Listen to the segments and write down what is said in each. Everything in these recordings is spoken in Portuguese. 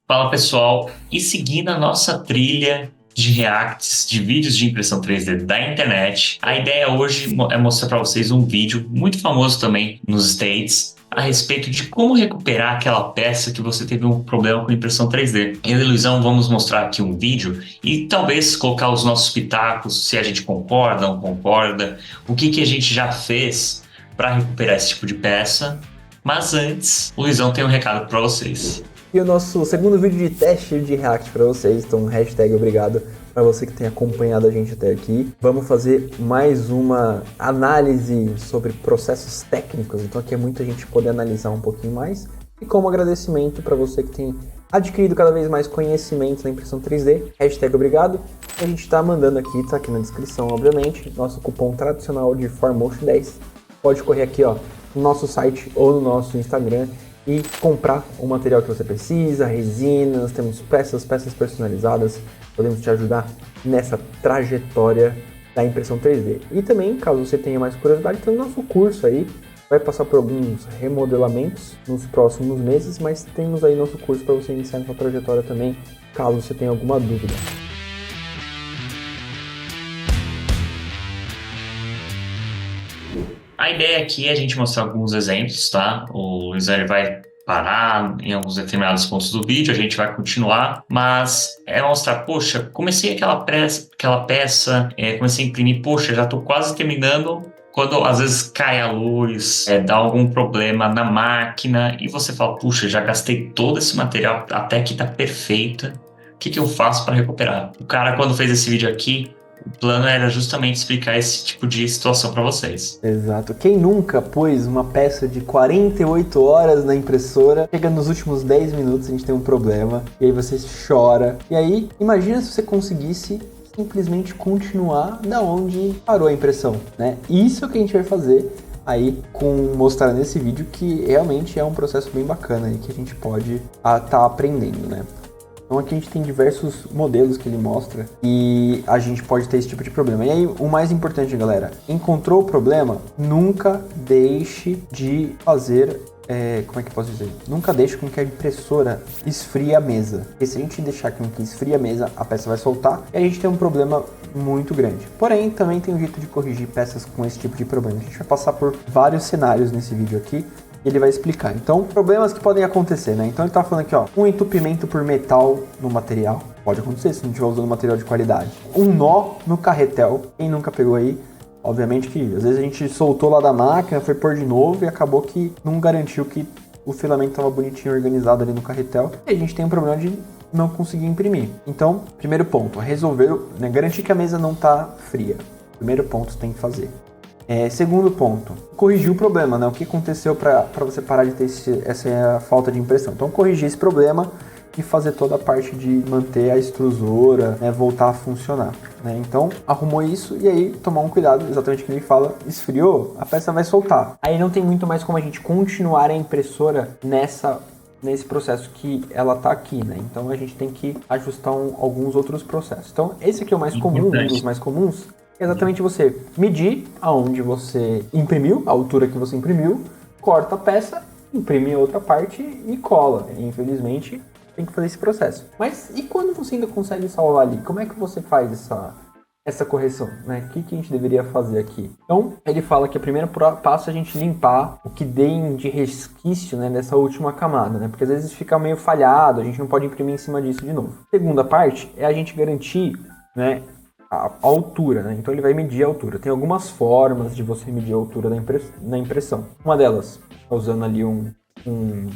Fala pessoal, e seguindo a nossa trilha de reacts de vídeos de impressão 3D da internet, a ideia hoje é mostrar para vocês um vídeo muito famoso também nos States a respeito de como recuperar aquela peça que você teve um problema com impressão 3D. Eu e o Luizão vamos mostrar aqui um vídeo e talvez colocar os nossos pitacos, se a gente concorda ou não concorda, o que a gente já fez para recuperar esse tipo de peça. Mas antes, o Luizão tem um recado para vocês. E o nosso segundo vídeo de teste de React para vocês, então hashtag obrigado para você que tem acompanhado a gente até aqui. Vamos fazer mais uma análise sobre processos técnicos, então aqui é muita gente poder analisar um pouquinho mais. E como agradecimento para você que tem adquirido cada vez mais conhecimento na impressão 3D, hashtag obrigado. A gente está mandando aqui, tá aqui na descrição obviamente, nosso cupom tradicional de ForMotion10. Pode correr aqui ó, no nosso site ou no nosso Instagram e comprar o material que você precisa, resinas, temos peças personalizadas, podemos te ajudar nessa trajetória da impressão 3D. E também, caso você tenha mais curiosidade, tem o nosso curso aí, vai passar por alguns remodelamentos nos próximos meses, mas temos aí nosso curso para você iniciar nessa trajetória também, caso você tenha alguma dúvida. A ideia aqui é a gente mostrar alguns exemplos, tá? O Luizão vai parar em alguns determinados pontos do vídeo, a gente vai continuar, mas é mostrar, poxa, comecei aquela peça, comecei a imprimir, poxa, já tô quase terminando, quando às vezes cai a luz, dá algum problema na máquina, e você fala, puxa, já gastei todo esse material, até que tá perfeita, o que eu faço para recuperar? O cara, quando fez esse vídeo aqui, o plano era justamente explicar esse tipo de situação para vocês. Exato. Quem nunca pôs uma peça de 48 horas na impressora, chega nos últimos 10 minutos a gente tem um problema, e aí você chora. E aí, imagina se você conseguisse simplesmente continuar da onde parou a impressão, né? Isso é o que a gente vai fazer aí mostrar nesse vídeo, que realmente é um processo bem bacana aí que a gente pode tá aprendendo, né? Então aqui a gente tem diversos modelos que ele mostra e a gente pode ter esse tipo de problema. E aí o mais importante, galera, encontrou o problema, nunca deixe de fazer, como é que eu posso dizer? Nunca deixe com que a impressora esfrie a mesa. Porque se a gente deixar com que esfrie a mesa, a peça vai soltar e a gente tem um problema muito grande. Porém, também tem um jeito de corrigir peças com esse tipo de problema. A gente vai passar por vários cenários nesse vídeo aqui. Ele vai explicar. Então, problemas que podem acontecer, né? Então ele tá falando aqui, ó, um entupimento por metal no material. Pode acontecer se não estiver usando material de qualidade. Um nó no carretel. Quem nunca pegou aí? Obviamente que às vezes a gente soltou lá da máquina, foi pôr de novo e acabou que não garantiu que o filamento estava bonitinho organizado ali no carretel. E a gente tem um problema de não conseguir imprimir. Então, primeiro ponto, resolver, né, garantir que a mesa não tá fria. Primeiro ponto que você tem que fazer. Segundo ponto, corrigir o problema, né? O que aconteceu para você parar de ter essa falta de impressão. Então, corrigir esse problema e fazer toda a parte de manter a extrusora, né, voltar a funcionar, né? Então, arrumou isso e aí tomar um cuidado, exatamente o que ele fala, esfriou, a peça vai soltar. Aí não tem muito mais como a gente continuar a impressora nesse processo que ela tá aqui, né? Então, a gente tem que ajustar alguns outros processos. Então, esse aqui é o mais comum, um dos mais comuns. Exatamente você medir aonde você imprimiu, a altura que você imprimiu, corta a peça, imprime outra parte e cola. Infelizmente, tem que fazer esse processo. Mas e quando você ainda consegue salvar ali? Como é que você faz essa correção, né? O que a gente deveria fazer aqui? Então, ele fala que o primeiro passo é a gente limpar o que tem de resquício, né, dessa última camada, né? Porque às vezes fica meio falhado, a gente não pode imprimir em cima disso de novo. Segunda parte é a gente garantir, né, a altura, né? Então ele vai medir a altura. Tem algumas formas de você medir a altura na impressão. Uma delas é usando ali um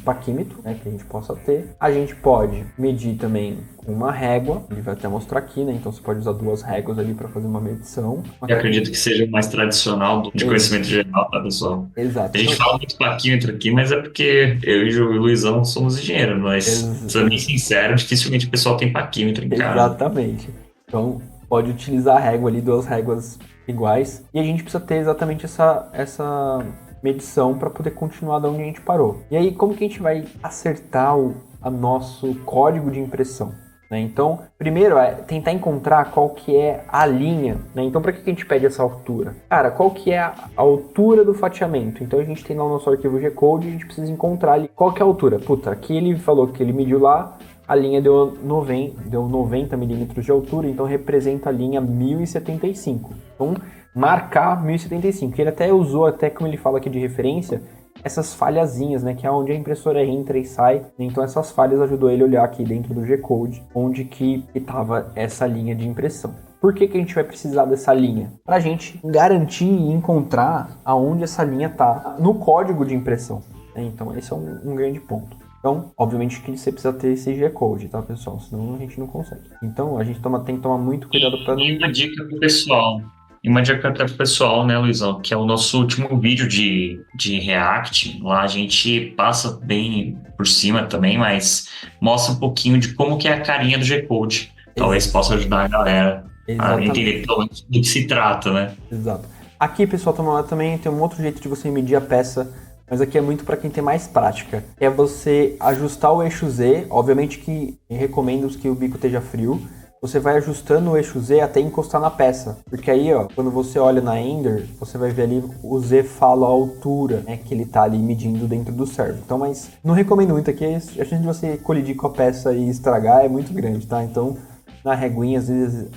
paquímetro, né, que a gente possa ter. A gente pode medir também com uma régua, ele vai até mostrar aqui, né? Então você pode usar duas réguas ali para fazer uma medição. Eu acredito que seja o mais tradicional de conhecimento geral, tá, pessoal? Exato. A gente fala muito paquímetro aqui, mas é porque eu e o Luizão somos engenheiros, mas, sendo bem sincero, dificilmente o pessoal tem paquímetro em casa. Exatamente. Então, pode utilizar a régua ali, duas réguas iguais. E a gente precisa ter exatamente essa medição para poder continuar da onde a gente parou. E aí, como que a gente vai acertar o nosso código de impressão? Né? Então, primeiro é tentar encontrar qual que é a linha, né? Então, para que a gente pede essa altura? Cara, qual que é a altura do fatiamento? Então, a gente tem lá o nosso arquivo G-Code e a gente precisa encontrar ali qual que é a altura. Puta, aqui ele falou que ele mediu lá a linha deu 90 milímetros de altura, então representa a linha 1075. Então, marcar 1075. Ele até usou, até como ele fala aqui de referência, essas falhazinhas, né, que é onde a impressora entra e sai. Então essas falhas ajudou ele a olhar aqui dentro do G-Code, onde que estava essa linha de impressão. Por que a gente vai precisar dessa linha? Para a gente garantir e encontrar aonde essa linha está no código de impressão. Então esse é um grande ponto. Então, obviamente que você precisa ter esse G-Code, tá, pessoal? Senão a gente não consegue. Então a gente tem que tomar muito cuidado para não... E uma dica pro pessoal. E uma dica até pro pessoal, né, Luizão? Que é o nosso último vídeo de React. Lá a gente passa bem por cima também, mas mostra um pouquinho de como que é a carinha do G-Code. Talvez possa ajudar a galera a entender pelo menos do que se trata, né? Exato. Aqui, pessoal, também tem um outro jeito de você medir a peça, mas aqui é muito para quem tem mais prática. É você ajustar o eixo Z, obviamente que recomendo que o bico esteja frio. Você vai ajustando o eixo Z até encostar na peça. Porque aí, ó, quando você olha na Ender, você vai ver ali o Z fala a altura, né, que ele tá ali medindo dentro do servo. Então, mas não recomendo muito aqui, a chance de você colidir com a peça e estragar é muito grande, tá? Então, na reguinha,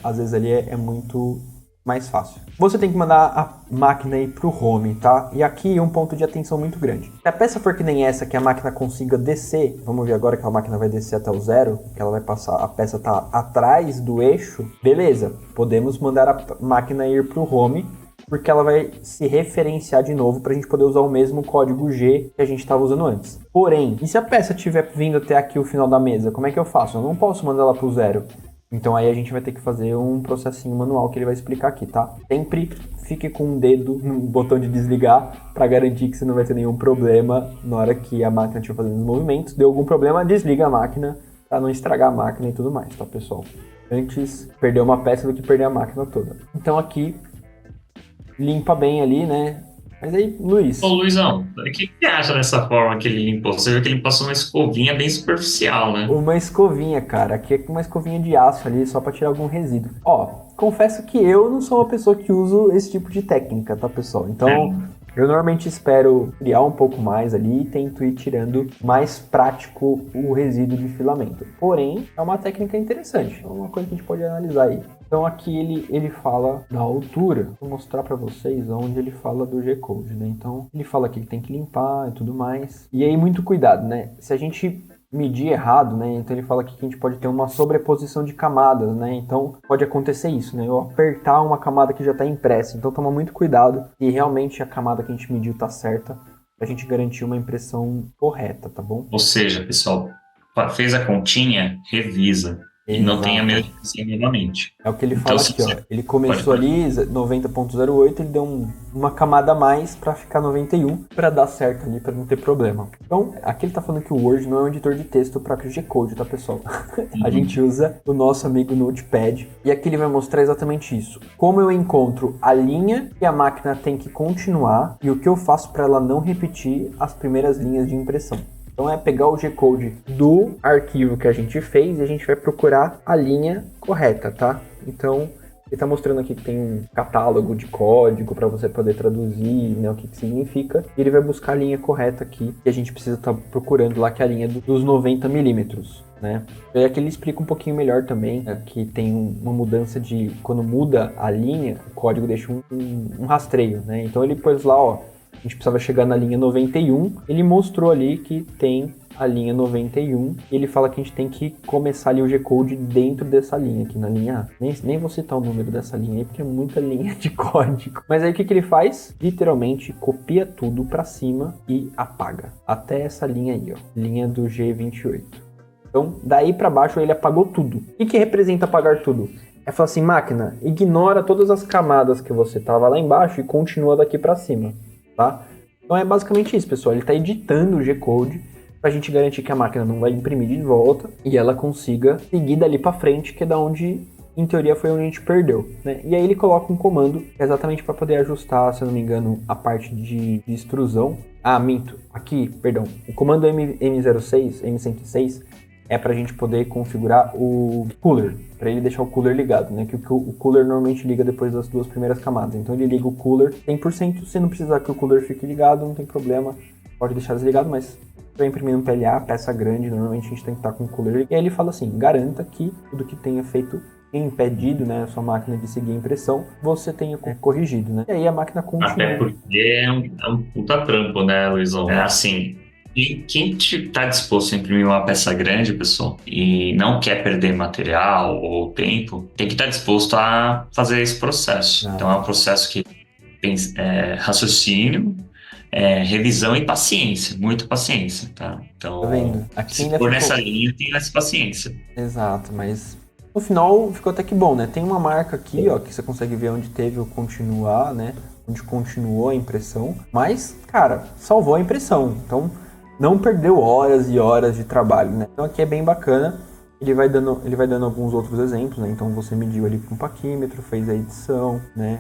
às vezes ali é muito mais fácil. Você tem que mandar a máquina ir pro home, tá? E aqui um ponto de atenção muito grande. Se a peça for que nem essa, que a máquina consiga descer, vamos ver agora que a máquina vai descer até o 0, que ela vai passar, a peça tá atrás do eixo, beleza, podemos mandar a máquina ir pro home, porque ela vai se referenciar de novo para a gente poder usar o mesmo código G que a gente estava usando antes. Porém, e se a peça estiver vindo até aqui o final da mesa, como é que eu faço? Eu não posso mandar ela pro 0. Então aí a gente vai ter que fazer um processinho manual que ele vai explicar aqui, tá? Sempre fique com um dedo no botão de desligar para garantir que você não vai ter nenhum problema na hora que a máquina estiver fazendo os movimentos. Deu algum problema, desliga a máquina para não estragar a máquina e tudo mais, tá, pessoal? Antes perder uma peça do que perder a máquina toda. Então aqui, limpa bem ali, né? Mas aí, Luiz... Ô, Luizão, o que você acha dessa forma que ele limpou? Você viu que ele passou uma escovinha bem superficial, né? Uma escovinha, cara. Aqui é uma escovinha de aço ali, só pra tirar algum resíduo. Ó, confesso que eu não sou uma pessoa que uso esse tipo de técnica, tá, pessoal? Então, eu normalmente espero criar um pouco mais ali e tento ir tirando mais prático o resíduo de filamento. Porém, é uma técnica interessante. É uma coisa que a gente pode analisar aí. Então aqui ele fala da altura. Vou mostrar para vocês onde ele fala do G-Code, né? Então ele fala que ele tem que limpar e tudo mais. E aí muito cuidado, né? Se a gente medir errado, né? Então ele fala aqui que a gente pode ter uma sobreposição de camadas, né? Então pode acontecer isso, né? Eu apertar uma camada que já está impressa. Então toma muito cuidado e realmente a camada que a gente mediu tá certa pra gente garantir uma impressão correta, tá bom? Ou seja, pessoal, fez a continha, revisa. E não tenha medo de fazer novamente. É o que ele fala aqui, ó. Ele começou ali 90.08, ele deu uma camada a mais para ficar 91, para dar certo ali, para não ter problema. Então, aqui ele tá falando que o Word não é um editor de texto para G-Code, tá, pessoal? A gente usa o nosso amigo Notepad. E aqui ele vai mostrar exatamente isso. Como eu encontro a linha que a máquina tem que continuar e o que eu faço para ela não repetir as primeiras linhas de impressão. Então é pegar o G-Code do arquivo que a gente fez e a gente vai procurar a linha correta, tá? Então ele está mostrando aqui que tem um catálogo de código para você poder traduzir, né, o que significa. E ele vai buscar a linha correta aqui e a gente precisa estar procurando lá, que é a linha dos 90 milímetros, né? E aqui ele explica um pouquinho melhor também, né, que tem uma mudança de... Quando muda a linha, o código deixa um rastreio, né? Então ele pôs lá, ó, a gente precisava chegar na linha 91, ele mostrou ali que tem a linha 91, e ele fala que a gente tem que começar ali o G-Code dentro dessa linha, aqui na linha A. Nem vou citar o número dessa linha aí, porque é muita linha de código. Mas aí o que ele faz? Literalmente copia tudo para cima e apaga. Até essa linha aí, ó, linha do G28. Então, daí para baixo ele apagou tudo. O que representa apagar tudo? É falar assim, máquina, ignora todas as camadas que você tava lá embaixo e continua daqui para cima. Tá? Então é basicamente isso, pessoal. Ele está editando o G-Code para a gente garantir que a máquina não vai imprimir de volta e ela consiga seguir dali para frente, que é da onde, em teoria, foi onde a gente perdeu, né? E aí ele coloca um comando exatamente para poder ajustar, se eu não me engano, a parte de extrusão. Ah, minto. Aqui, perdão. O comando M06, M106 é para a gente poder configurar o cooler, para ele deixar o cooler ligado, né? Que o cooler normalmente liga depois das duas primeiras camadas. Então ele liga o cooler 100%, se não precisar que o cooler fique ligado, não tem problema, pode deixar desligado, mas vai imprimir um PLA, peça grande, normalmente a gente tem que estar com o cooler. E aí ele fala assim, garanta que tudo que tenha feito impedido, né, a sua máquina de seguir a impressão, você tenha corrigido, né? E aí a máquina continua. Até porque é um puta trampo, né, Luizão? É assim, quem tá disposto a imprimir uma peça grande, pessoal, e não quer perder material ou tempo, tem que estar disposto a fazer esse processo. Então é um processo que tem raciocínio, revisão e paciência, muita paciência, tá? Então, Tá vendo? Aqui se ainda for ficou... nessa linha, tem essa paciência. Exato, mas no final ficou até que bom, né? Tem uma marca aqui, ó, que você consegue ver onde teve o continuar, né? Onde continuou a impressão, mas, cara, salvou a impressão. Então, não perdeu horas e horas de trabalho, né? Então aqui é bem bacana. Ele vai dando alguns outros exemplos, né? Então você mediu ali com um paquímetro, fez a edição, né?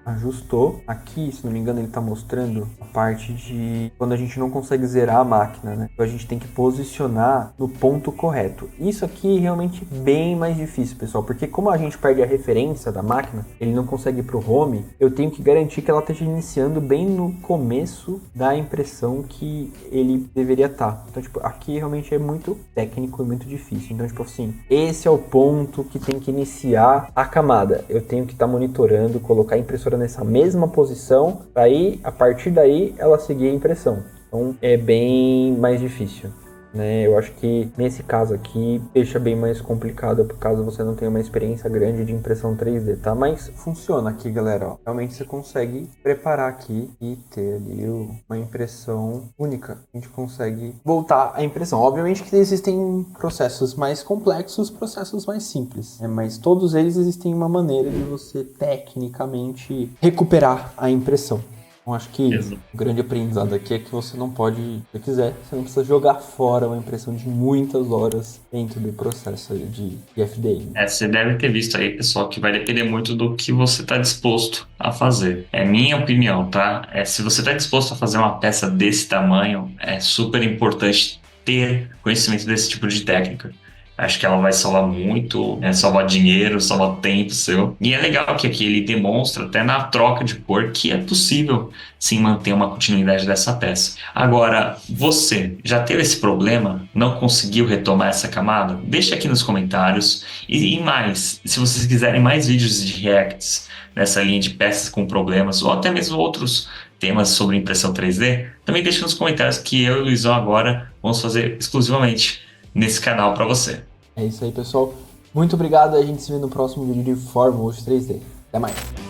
Ajustou. Aqui, se não me engano, ele está mostrando a parte de quando a gente não consegue zerar a máquina, né? Então a gente tem que posicionar no ponto correto. Isso aqui é realmente bem mais difícil, pessoal, porque como a gente perde a referência da máquina, ele não consegue ir pro home, eu tenho que garantir que ela esteja iniciando bem no começo da impressão que ele deveria estar. Então, tipo, aqui realmente é muito técnico e muito difícil. Então, tipo assim, esse é o ponto que tem que iniciar a camada. Eu tenho que estar monitorando, colocar a impressora nessa mesma posição, aí a partir daí ela seguir a impressão. Então é bem mais difícil, né? Eu acho que nesse caso aqui deixa bem mais complicado por caso você não tenha uma experiência grande de impressão 3D, tá? Mas funciona aqui, galera, ó. Realmente você consegue preparar aqui e ter ali uma impressão única. A gente consegue voltar à impressão. Obviamente que existem processos mais complexos, processos mais simples, né? Mas todos eles existem uma maneira de você tecnicamente recuperar a impressão. Eu acho que o grande aprendizado aqui é que você não pode, se você quiser, você não precisa jogar fora uma impressão de muitas horas dentro do processo de FDM. Você deve ter visto aí, pessoal, que vai depender muito do que você está disposto a fazer. É minha opinião, tá? Se você está disposto a fazer uma peça desse tamanho, é super importante ter conhecimento desse tipo de técnica. Acho que ela vai salvar muito, salvar dinheiro, salvar tempo seu. E é legal que aqui ele demonstra, até na troca de cor, que é possível sim manter uma continuidade dessa peça. Agora, você já teve esse problema? Não conseguiu retomar essa camada? Deixa aqui nos comentários. E mais, se vocês quiserem mais vídeos de reacts nessa linha de peças com problemas, ou até mesmo outros temas sobre impressão 3D, também deixa nos comentários que eu e o Luizão agora vamos fazer exclusivamente nesse canal para você. É isso aí, pessoal. Muito obrigado. A gente se vê no próximo vídeo de Fórmula 3D. Até mais.